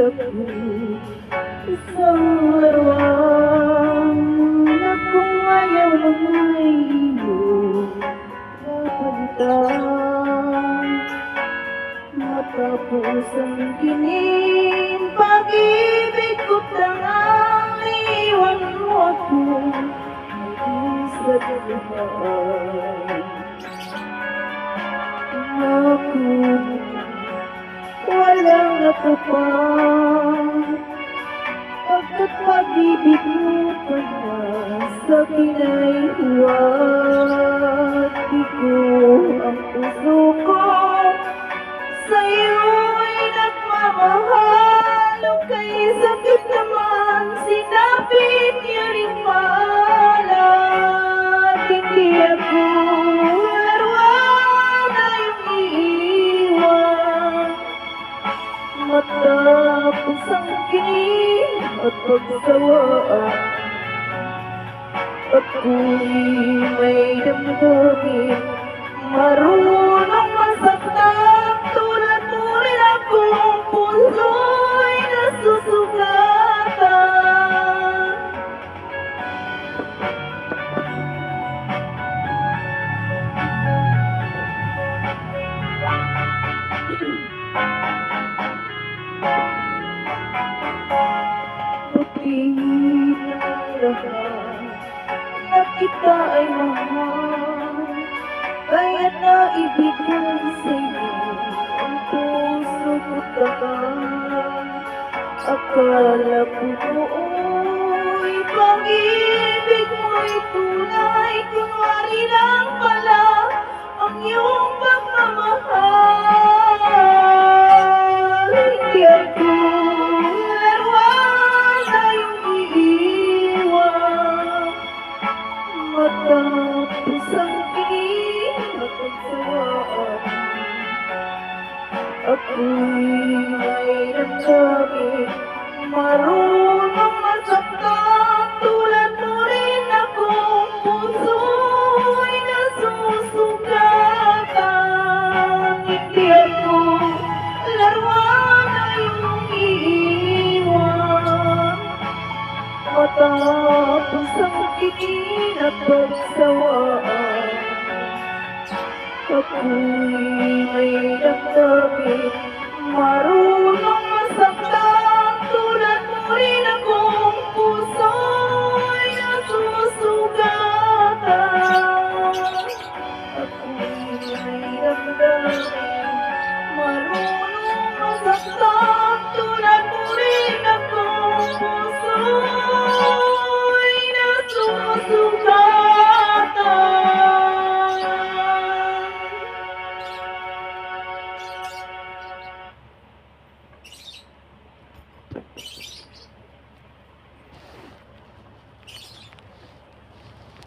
ako isang laruan na kung ayaw lang ay iyong kapalitan. Matapos ang ginin, pag-ibig ko tangang iwan mo ako sa buhay. Ako walang natapat, pagkat pag-ibig mo pa na sa akin ay huwag. Di ko ang puso ko sa'yo'y nagmamahal, o kay sakit naman sinapit niya rin malat. Hindi ako laruan na iyong iiwan, matapos ang kinig at pagsawaan. Ako'y may damdamin, marunong masaktan, tulad mo rin akong puso'y nasusugatan. Buti ng lahat na kita ay mahal, kaya naibigay sa'yo ang puso ko tagal. Akala ko nooy pag-ibig mo'y tunay, kunwari lang pala ang iyong pagmamahal. Hindi ako laruan na iyong iiwan, matapos ang kinig at pagsawaan. Ako'y may damdamin, marunong masaktan, tulad mo rin akong puso'y nasusugatan. Hindi ako laruan na iyong iiwan, matapos ang kinig at pagsawaan. Ako'y may damdamin, marunong